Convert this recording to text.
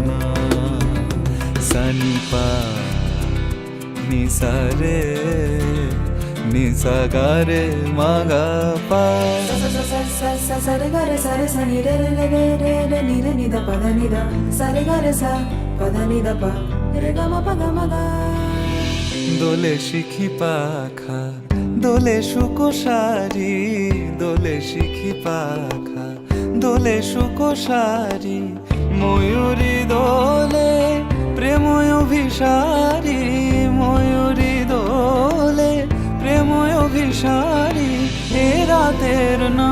না সানি পা নি সা রে নি সা গা রে মা গা পা sa re ga re sa re sa ni re re re re re re ni re ni da pa da ni da sa re ga re sa pa da ni da pa re ga ma pa ga ma ga দোলে শিখি পাখা দোলে সুকোসারি দোলে শিখি পাখা দোলে সুকোসারি ময়ূরী দোলে প্রেময় অভিসারী ময়ূরী দোলে প্রেময় অভিসারী এ রাতের না